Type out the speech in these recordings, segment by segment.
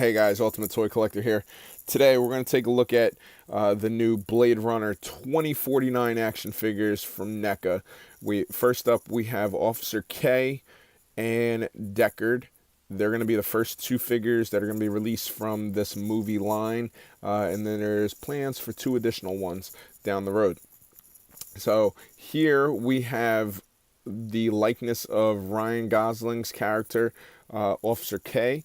Hey guys, Ultimate Toy Collector here. Today we're going to take a look at the new Blade Runner 2049 action figures from NECA. First up we have Officer Kay and Deckard. They're going to be the first two figures that are going to be released from this movie line, and then there's plans for two additional ones down the road. So here we have the likeness of Ryan Gosling's character, Officer K,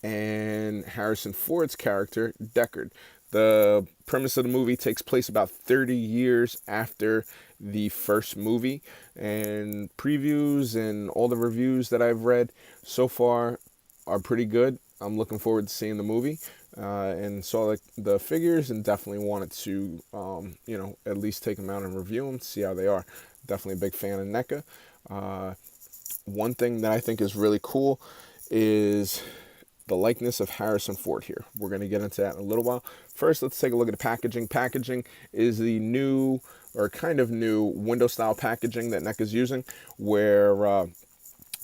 and Harrison Ford's character, Deckard. The premise of the movie takes place about 30 years after the first movie, and previews and all the reviews that I've read so far are pretty good. I'm looking forward to seeing the movie, and saw the figures and definitely wanted to, at least take them out and review them, see how they are. Definitely a big fan of NECA. One thing that I think is really cool is the likeness of Harrison Ford here. We're going to get into that in a little while. First, let's take a look at the packaging. Packaging is the new, or kind of new, window-style packaging that NECA is using, where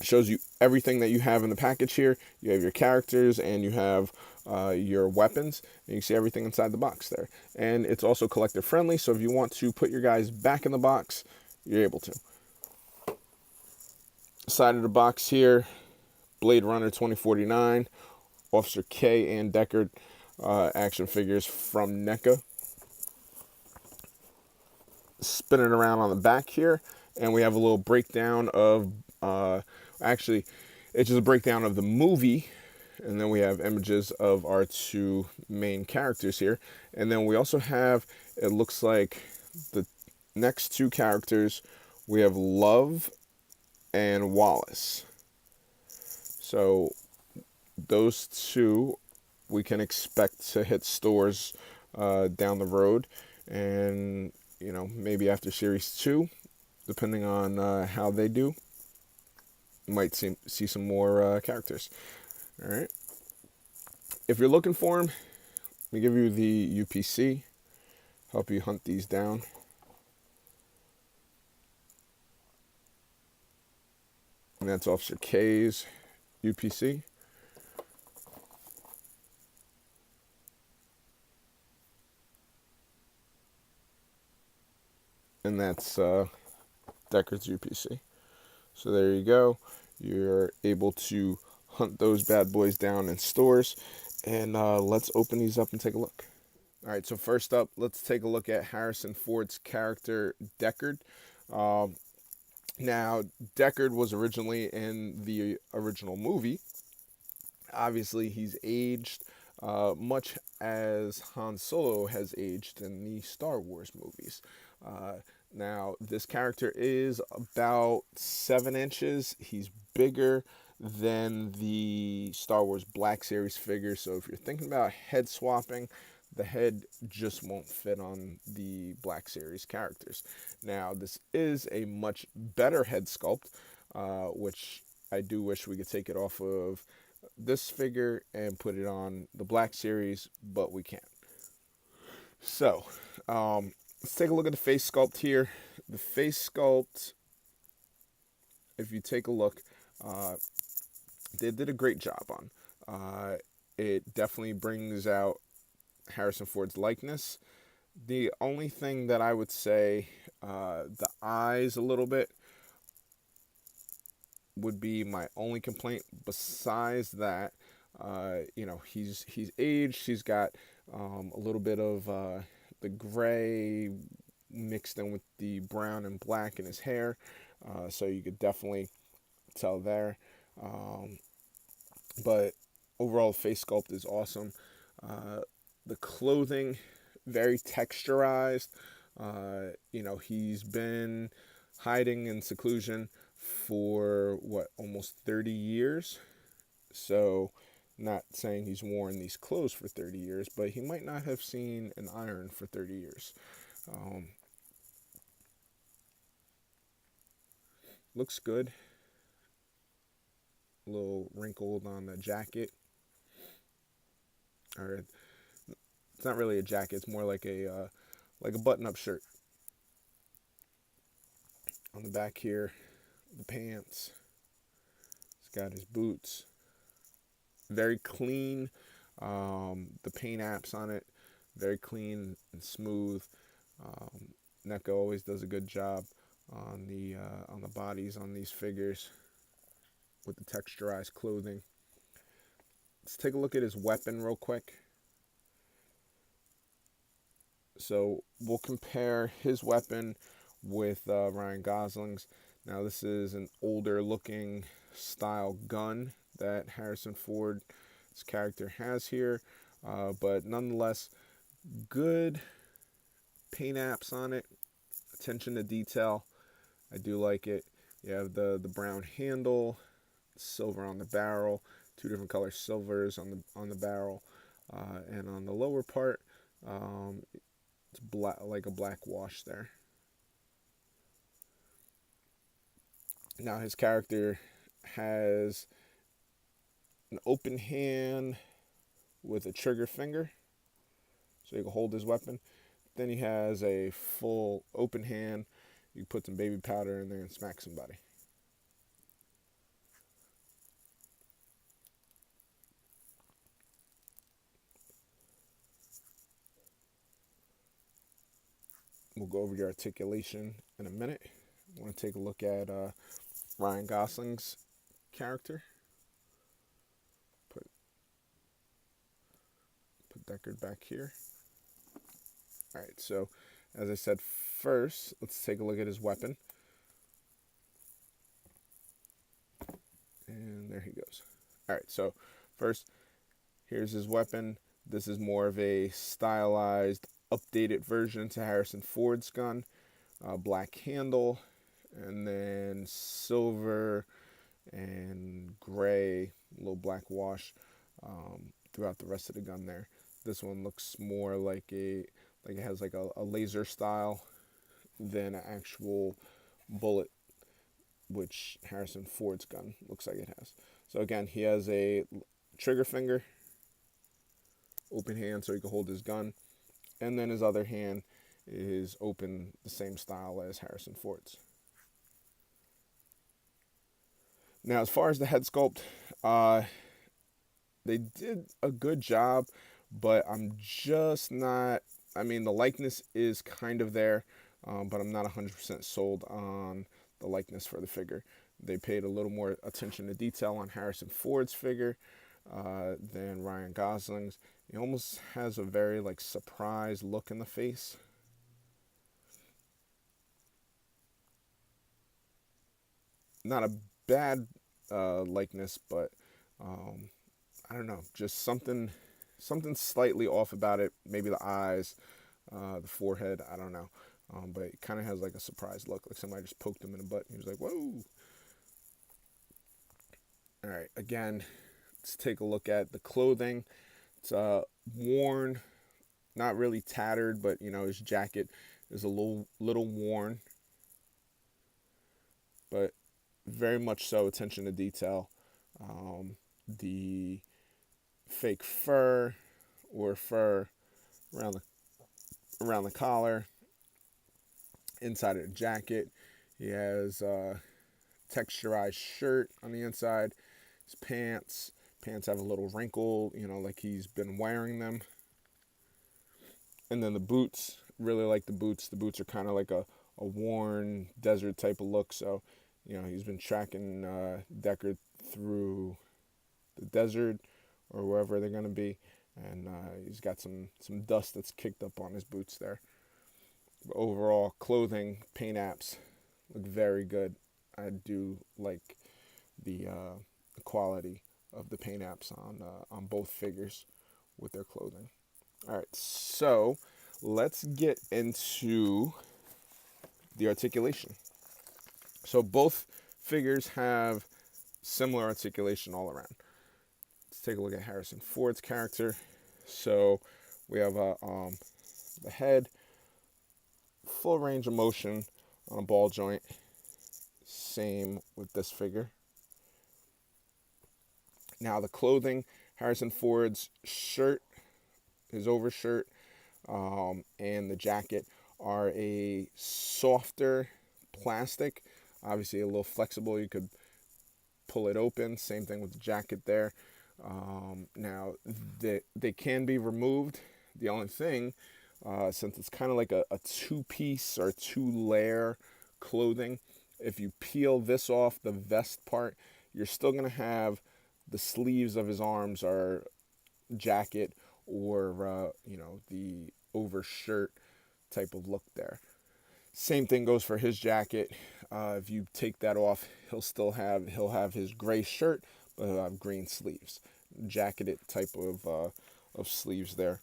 shows you everything that you have in the package here. You have your characters and you have your weapons, and you see everything inside the box there. And it's also collector friendly, so if you want to put your guys back in the box, you're able to. Side of the box here, Blade Runner 2049, Officer Kay and Deckard action figures from NECA. Spinning around on the back here, and we have a little breakdown of, actually, it's just a breakdown of the movie, and then we have images of our two main characters here. And then we also have, it looks like, the next two characters, we have Love and Wallace. So those two we can expect to hit stores down the road, and maybe after series 2, depending on how they do, might see some more characters. All right, if you're looking for them, let me give you the UPC, help you hunt these down. And that's Officer K's UPC. And that's Deckard's UPC. So there you go. You're able to hunt those bad boys down in stores. And let's open these up and take a look. All right, so first up, let's take a look at Harrison Ford's character, Deckard. Now, Deckard was originally in the original movie. Obviously, he's aged much as Han Solo has aged in the Star Wars movies. Now, this character is about 7 inches. He's bigger than the Star Wars Black Series figure. So if you're thinking about head swapping, the head just won't fit on the Black Series characters. Now, this is a much better head sculpt, which I do wish we could take it off of this figure and put it on the Black Series, but we can't. So, let's take a look at the face sculpt here. The face sculpt, if you take a look, they did a great job on. It definitely brings out Harrison Ford's likeness. The only thing that I would say, the eyes a little bit would be my only complaint. Besides that, he's aged. He's got a little bit of the gray mixed in with the brown and black in his hair, so you could definitely tell there. But overall, face sculpt is awesome. The clothing, very texturized. He's been hiding in seclusion for almost 30 years. So, not saying he's worn these clothes for 30 years, but he might not have seen an iron for 30 years. Looks good. A little wrinkled on the jacket. Or it's not really a jacket, it's more like a button-up shirt. On the back here, the pants. He's got his boots. Very clean The paint apps on it, very clean and smooth. NECA always does a good job on the bodies on these figures with the texturized clothing. Let's take a look at his weapon real quick. So we'll compare his weapon with Ryan Gosling's. Now this is an older looking style gun that Harrison Ford's character has here, but nonetheless good paint apps on it, attention to detail. I do like it. You have the brown handle, silver on the barrel, two different color silvers on the barrel, and on the lower part, it's black, like a black wash there. Now his character has an open hand with a trigger finger, so he can hold his weapon. Then he has a full open hand. You put some baby powder in there and smack somebody. We'll go over the articulation in a minute. I want to take a look at Ryan Gosling's character. Put Deckard back here. All right, so as I said, first let's take a look at his weapon. And there he goes. All right, so first, here's his weapon. This is more of a stylized, updated version to Harrison Ford's gun. Black handle, and then silver and gray, a little black wash throughout the rest of the gun there. This one looks more like it has like a laser style than an actual bullet, which Harrison Ford's gun looks like it has. So again, he has a trigger finger, open hand so he can hold his gun, and then his other hand is open, the same style as Harrison Ford's. Now, as far as the head sculpt, they did a good job, but I'm just not. I mean, the likeness is kind of there, but I'm not 100% sold on the likeness for the figure. They paid a little more attention to detail on Harrison Ford's figure than Ryan Gosling's. He almost has a very like surprised look in the face. Not a bad likeness, but I don't know, just something slightly off about it. Maybe the eyes, the forehead. I don't know, but it kind of has like a surprised look, like somebody just poked him in the butt. He was like, "Whoa!" All right, again, let's take a look at the clothing. It's worn, not really tattered, but you know his jacket is a little worn, but very much so attention to detail. The fake fur or fur around the collar, inside of the jacket. He has a texturized shirt on the inside. His pants have a little wrinkle, you know, like he's been wearing them. And then the boots, really like the boots. The boots are kind of like a worn desert type of look. So, you know, he's been tracking Deckard through the desert or wherever they're going to be. And he's got some dust that's kicked up on his boots there. But overall, clothing, paint apps look very good. I do like the quality of the paint apps on both figures with their clothing. All right, so let's get into the articulation. So both figures have similar articulation all around. Let's take a look at Harrison Ford's character. So we have the head, full range of motion on a ball joint. Same with this figure. Now the clothing, Harrison Ford's shirt, his overshirt, and the jacket are a softer plastic, obviously a little flexible. You could pull it open. Same thing with the jacket there. Now, they can be removed. The only thing, since it's kind of like a two-piece or two-layer clothing, if you peel this off, the vest part, you're still going to have the sleeves of his arms are jacket or, the overshirt type of look there. Same thing goes for his jacket. If you take that off, he'll have his gray shirt, but he'll have green sleeves, jacketed type of sleeves there.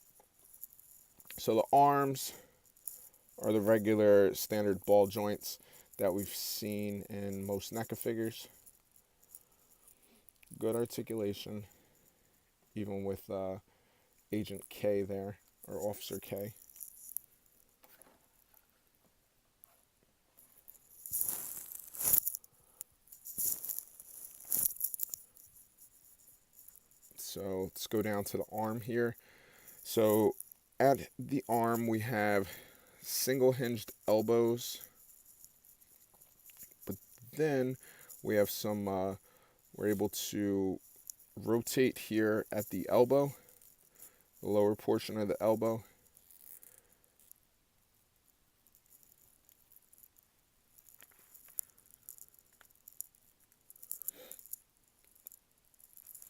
So the arms are the regular standard ball joints that we've seen in most NECA figures. Good articulation, even with Agent K there, or Officer K. So let's go down to the arm here. So at the arm we have single hinged elbows, but then we have some, we're able to rotate here at the elbow, the lower portion of the elbow.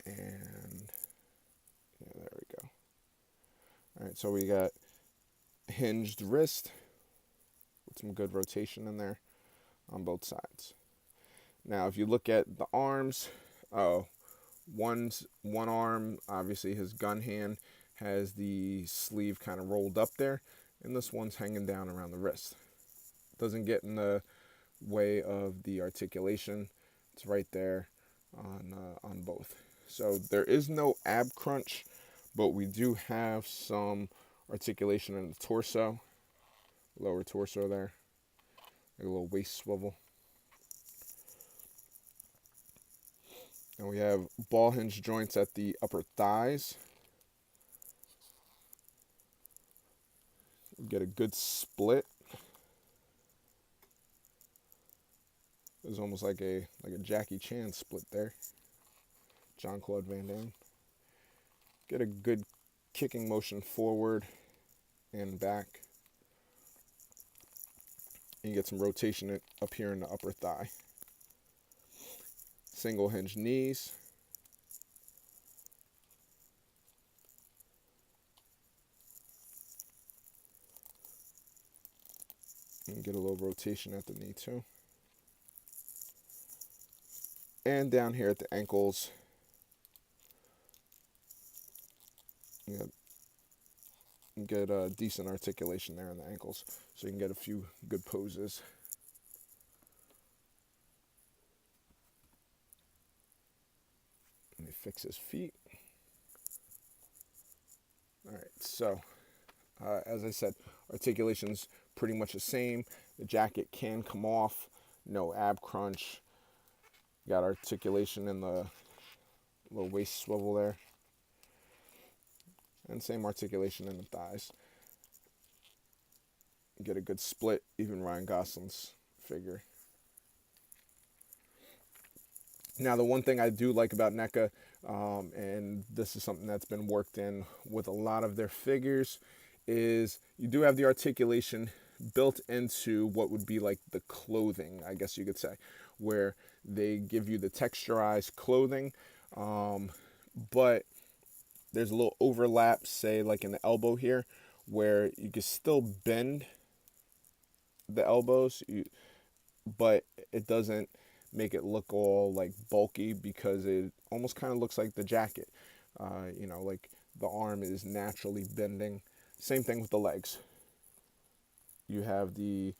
And yeah, there we go. All right, so we got hinged wrist with some good rotation in there on both sides. Now, if you look at the arms, one arm, obviously his gun hand has the sleeve kind of rolled up there, and this one's hanging down around the wrist. Doesn't get in the way of the articulation. It's right there on both. So there is no ab crunch, but we do have some articulation in the torso, lower torso there, like a little waist swivel. And we have ball hinge joints at the upper thighs. We get a good split. It's almost like a Jackie Chan split there. Jean-Claude Van Damme. Get a good kicking motion forward and back. And you get some rotation up here in the upper thigh. Single hinge knees. And get a little rotation at the knee too. And down here at the ankles, you get a decent articulation there in the ankles, so you can get a few good poses. Let me fix his feet. All right, so as I said, articulation's pretty much the same. The jacket can come off, no ab crunch. Got articulation in the little waist swivel there. And same articulation in the thighs. Get a good split, even Ryan Gosling's figure. Now, the one thing I do like about NECA, and this is something that's been worked in with a lot of their figures, is you do have the articulation built into what would be like the clothing, I guess you could say, where they give you the texturized clothing, but there's a little overlap, say like in the elbow here, where you can still bend the elbows, but it doesn't make it look all like bulky, because it almost kind of looks like the jacket. Like the arm is naturally bending. Same thing with the legs. You have the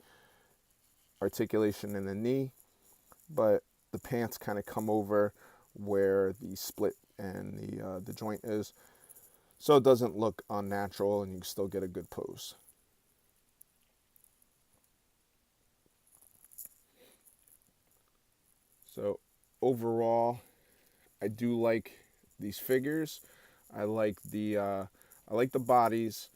articulation in the knee, but the pants kind of come over where the split and the joint is, so it doesn't look unnatural, and you can still get a good pose. So overall, I do like these figures. I like the bodies.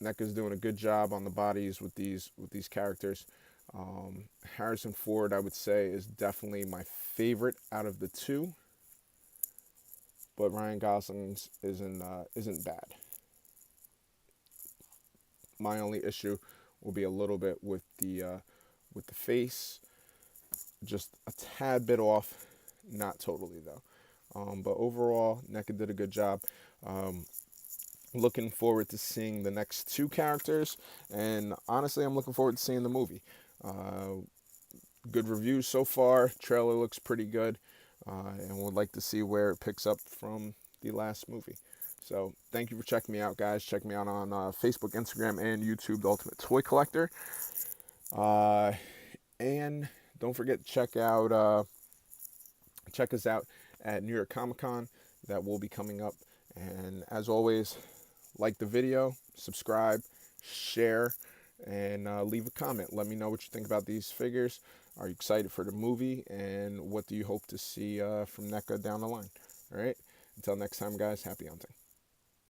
NECA's doing a good job on the bodies with these characters. Harrison Ford, I would say, is definitely my favorite out of the two. but Ryan Gosling's isn't bad. My only issue will be a little bit with the face, just a tad bit off, not totally though. But overall, NECA did a good job. Looking forward to seeing the next two characters, and honestly, I'm looking forward to seeing the movie. Good reviews so far. Trailer looks pretty good, and would like to see where it picks up from the last movie. So thank you for checking me out, guys. Check me out on Facebook, Instagram, and YouTube, The Ultimate Toy Collector. And don't forget to check us out at New York Comic Con. That will be coming up. And as always, like the video, subscribe, share, and leave a comment. Let me know what you think about these figures. Are you excited for the movie? And what do you hope to see from NECA down the line? All right. Until next time, guys, happy hunting.